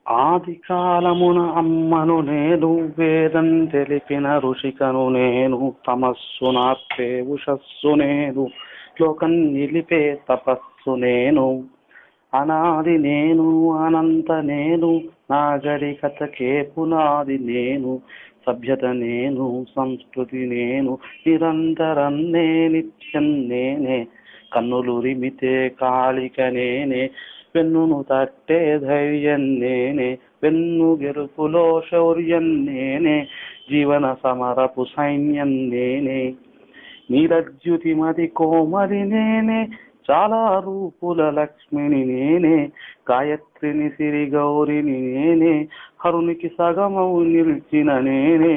ఆది కాలమున అమ్మను నేను, వేదం తెలిపిన ఋషికను నేను, తమస్సునార్పే ఉషస్సు నేను, లోకం నిలిపే తపస్సు నేను. అనాది నేను, అనంత నేను, నాగరికతకే పునాది నేను, సభ్యత నేను, సంస్కృతి నేను, నిరంతరం నిత్యం నేనే, కన్నులురిమితే కాళిక నేనే, వెన్నును తట్టే ధైర్యం నేనే, వెన్ను గెలుపులో శౌర్యం నేనే, జీవన సమరపు సైన్యం నేనే, నీరజ్యుతిమతి కోమలి నేనే, చాలా రూపుల లక్ష్మిని నేనే, గాయత్రిని సిరి గౌరిని నేనే, హరునికి సగమౌ నిలిచిన నేనే,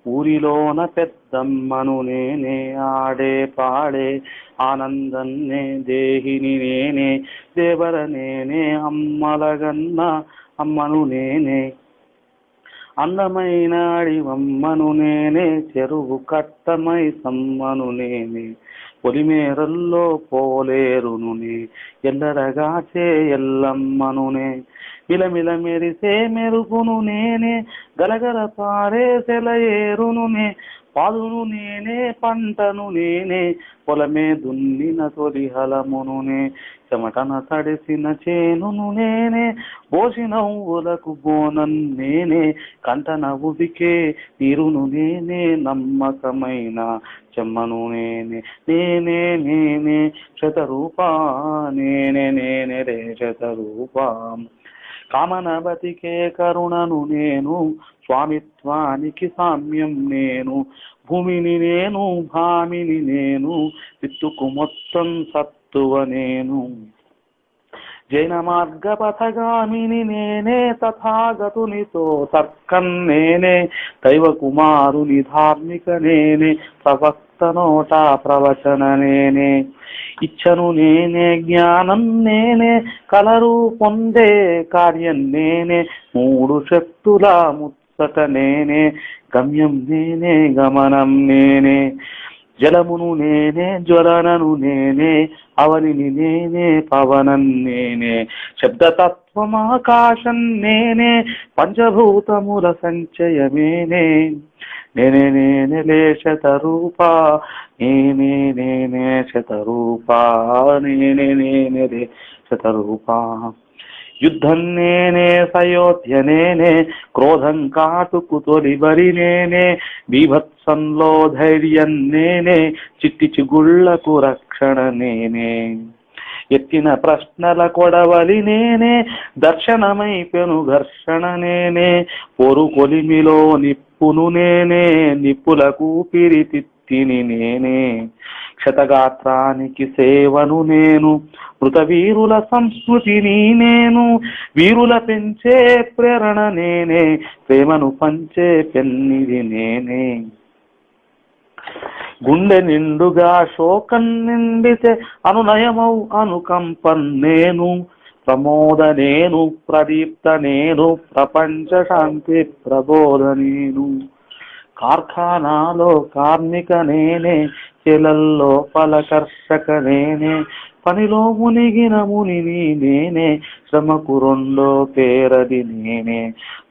ఊరిలోన పెద్దమ్మను నేనే, ఆడే పాడే ఆనందన్నే దేహిని నేనే, దేవర నేనే, అమ్మలగన్న అమ్మను నేనే, అందమైన అడివమ్మను నేనే, చెరువు కట్టమై సమ్మను నేనే, పొలిమేరల్లో పోలేరునునే, ఎల్లరగాచే ఎల్లమ్మనునే, మిలమిల మెరిసే మెరుపును నేనే, గలగల పారే సెలయేరునునే, పాదును నేనే, పంటను నేనే, పొలమే దున్నిన తొలి హలమునునే, చెమటన తడిసిన చేనును నేనే, బోసినవ్వులకు బోనం నేనే, కంట నవ్వుదికే నీరును నేనే, నమ్మకమైన చెమ్మను నేనే, నేనే నేనే శతరూపా, నేనే నేనే రే శతరూపా, కామన బతికే కరుణను నేను, స్వామిత్వానికి సామ్యం నేను, భూమిని నేను, భామిని నేను, విత్తుకు మొత్తం సత్తువ నేను, జైన మార్గ పథగామిని నేనే, తథాగతునితో తర్కం నేనే, దైవ కుమారుని ధార్మిక నేనే, ప్రవక్త నోట ప్రవచన నేనే, ఇచ్చను నేనే, జ్ఞానం నేనే, కలరు పొందే కార్యం నేనే, మూడు శక్తుల ముచ్చట నేనే, గమ్యం నేనే, గమనం నేనే, జలమును నేనే, జ్వలనను నేనే, అవనిని నేనే, పవనం నేనే, శబ్దతత్వమాకాశం నేనే, పంచభూతముల సంచయమేనే, నేనే నేనే లే శతరూపా, నేనే నేనే శతరూపా, నేనే నేనే లే శతరూపా, యుద్ధం నేనే, సయోధ్య నేనే, క్రోధం కాటుకు తొలిబరి నేనే, బీభత్సంలో ధైర్యం నేనే, చిట్టి చిగుళ్లకు రక్షణ నేనే, ఎత్తిన ప్రశ్నల కొడవలి నేనే, దర్శనమై పెను ఘర్షణ నేనే, పొరు కొలిమిలో నిప్పును నేనే, నిప్పులకు పిరితిత్తిని నేనే, క్షతగాత్రానికి సేవను నేను, మృతవీరుల సంస్కృతిని నేను, వీరుల పెంచే ప్రేరణ నేనే, ప్రేమను పంచే పెన్నిది నేనే, గుండె నిండుగా శోకం నిండితే అనునయమౌ అనుకంపం నేను, ప్రమోద నేను, ప్రదీప్త నేను, ప్రపంచ శాంతి ప్రబోధ నేను, కార్ఖానాలో కార్మిక నేనే, చెలల్లో ఫలకర్షక నేనే, పనిలో మునిగిన మునిని నేనే, శ్రమకు రెండో పేరది నేనే,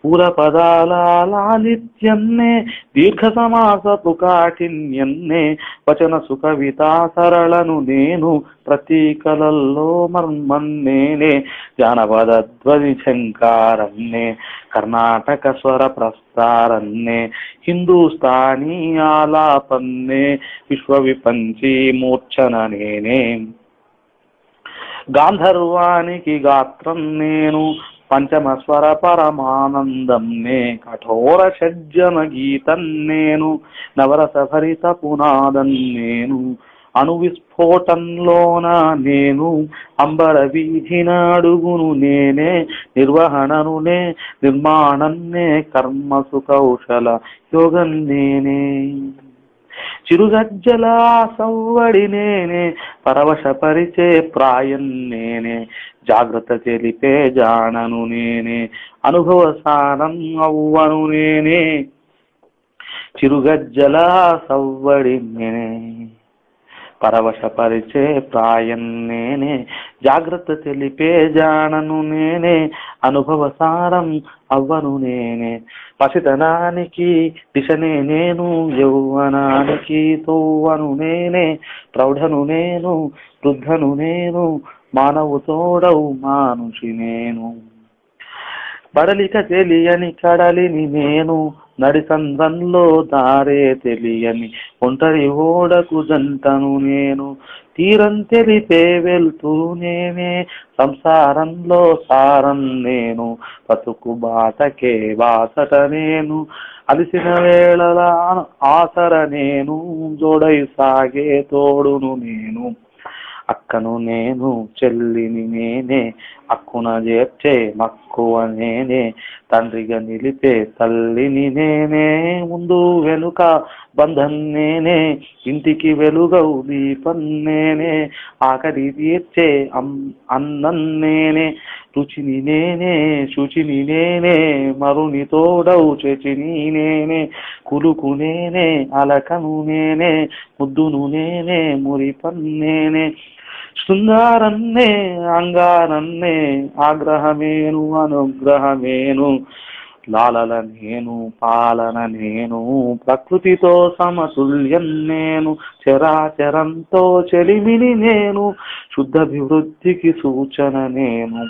పూల పదాల లాలిత్యన్నే, దీర్ఘ సమాసపు కాఠిన్యన్నే, వచన సుకవితా సరళను నేను, ప్రతీకలల్లో మర్మం నేనే, జానపద ధ్వని ఝంకారన్నే, కర్ణాటక స్వర ప్రస్తారన్నే, హిందూస్థానీ ఆలాపన్నే, విశ్వ విపంచీ మూర్ఛన నేనే, గాంధర్వానికి గాత్రం నేను, పంచమ స్వర పరమానందం నే, కఠోర షడ్జమ గీతం నేను, నవరస భరిత పునాదం నేను, అణు విస్ఫోటంలోన నేను, అంబర వీధిన అడుగును నేనే, నిర్వహణను నే, నిర్మాణం నే, కర్మసు కౌశల యోగం నేనే, చిరుగజ్జల సవ్వడి నేనే, పరవశపరిచే ప్రాయం నేనే, జాగ్రత్త తెలిపే జానను నేనే, అనుభవ సారం అవ్వను నేనే, చిరుగజ్జల సవ్వడి నేనే, పరవశపరిచే ప్రాయం నేనే, జాగ్రత్త తెలిపే జానను నేనే, అనుభవసారం అవ్వను నేనే. పసితనానికి దిశనే నేను, యౌవనానికి తోవను నేనే, ప్రౌఢను నేను, వృద్ధను నేను, మానవు తోడవు మానుషి నేను. బడలిక తెలియని కడలిని నేను, నడిసంద్రంలో దారే తెలియని ఒంటరి ఓడకు జంటను నేను, తీరం తెలిపే వెళ్తురు నేనే, సంసారంలో సారం నేను, బతుకు బాటకే బాసట నేను, అలిసిన వేళల ఆసర నేను, జోడై సాగే తోడును నేను. అక్కను నేను, చెల్లిని నేనే, అక్కున చేర్చే మక్కువ నేనే, తండ్రిగా నిలిపే తల్లిని నేనే, ముందు వెనుక బంధం నేనే, ఇంటికి వెలుగవు దీపం నేనే, ఆకలి తీర్చే అన్నం నేనే, రుచిని నేనే, శుచిని నేనే, మరుని తోడవు చెచిని నేనే, కులుకు నేనే, అలకను నేనే, ముద్దును నేనే, మురిపం నేనే, శృంగారన్నే అంగారన్నే, ఆగ్రహమేను అనుగ్రహమేను, లాలల నేను, పాలన నేను, ప్రకృతితో సమతుల్యం నేను, చరాచరంతో చెలిమిని నేను, శుద్ధాభివృద్ధికి సూచన నేను,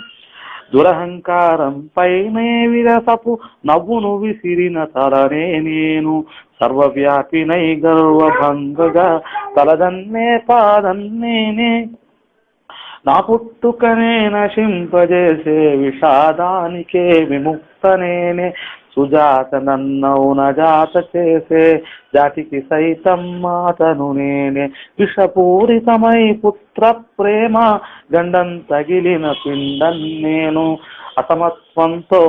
దురహంకారం పైనే విరసపు నవ్వును విసిరిన తలనే నేను, సర్వవ్యాపినై గర్వభంగగా తలదన్నే పాదన్నేనే, నా పుట్టుకనే నశింపజేసే విషాదానికే విముక్తనేనే, సుజాత నన్నవు నజాత చేసే జాతికి సైతం మాతను నేనే, విషపూరితమై పుత్ర ప్రేమ గండం తగిలిన పిండం నేను, అసమత్వంతో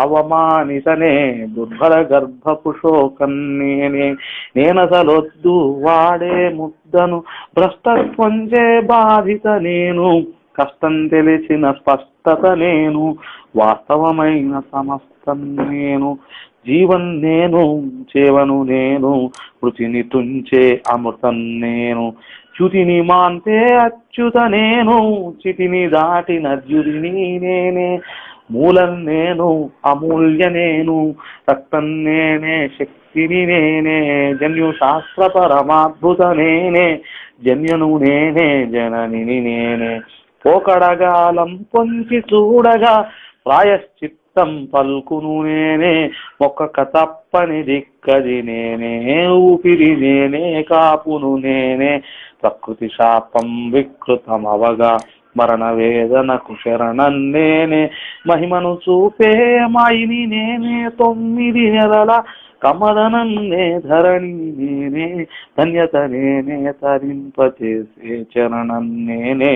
అవమానితనే దుర్బల గర్భపు శోకం నేనే, నేనసలొద్దు వాడే ముద్దను భ్రష్టత్వంచే బాధిత నేను, కష్టం తెలిసిన స్పష్టత నేను, వాస్తవమైన సమస్తం నేను, జీవన్ నేను, చేవను నేను, మృతిని తుంచే అమృతం నేను, చ్యుతిని మాంతే అచ్యుత నేను, చితిని దాటిన ద్యుతిని నేనే, మూలం నేను, అమూల్య నేను, రక్తం నేనే, శక్తిని నేనే, జన్యు శాస్త్ర పరమాద్భుత నేనే, జన్యను నేనే, జననిని నేనే, పోకడగాలం పొంచి చూడగా ప్రాయశ్చిత్తం పల్కును నేనే, మొక్కక తప్పని దిక్కది నేనే, ఊపిరి నేనే, కాపును నేనే, ప్రకృతి శాపం వికృతమవగా మరణ వేదనకు శరణం నేనే, మహిమను చూపే మాయిని నేనే, 9 నెలల కమదనన్నే, ధరణిని నేనే, ధన్యత నేనే, తరింపచేసే చరణం నేనే,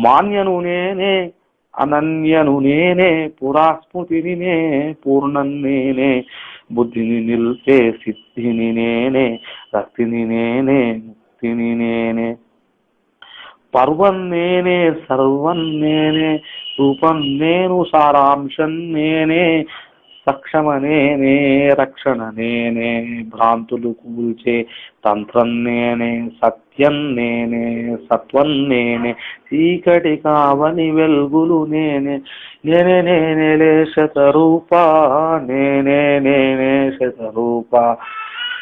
మాన్యను నేనే, అనన్యను నేనే, పురాస్మృతిని నే, పూర్ణం నేనే, బుద్ధిని నిల్పే సిద్ధిని నేనే, రక్తిని నేనే, ముక్తిని నేనే, పర్వం నేనే, సర్వం నేనే, రూపం నేను, సారాంశం నేనే, సక్షమ నేనే, రక్షణ నేనే, భ్రాంతులు కూల్చే తంత్రం నేనే, సత్యం నేనే, సత్వం నేనే, చీకటి కావని వెలుగులు నేనే, నేనే నేనే శతరూప, నేనే నేనే శతరూప,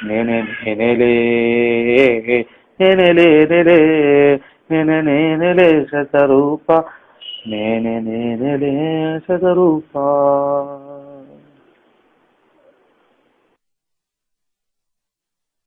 నేనే నేనేలే, నేనేలే నేలే, నేనే నేనేలే శతరూప, నేనే నేనేలే శతరూప.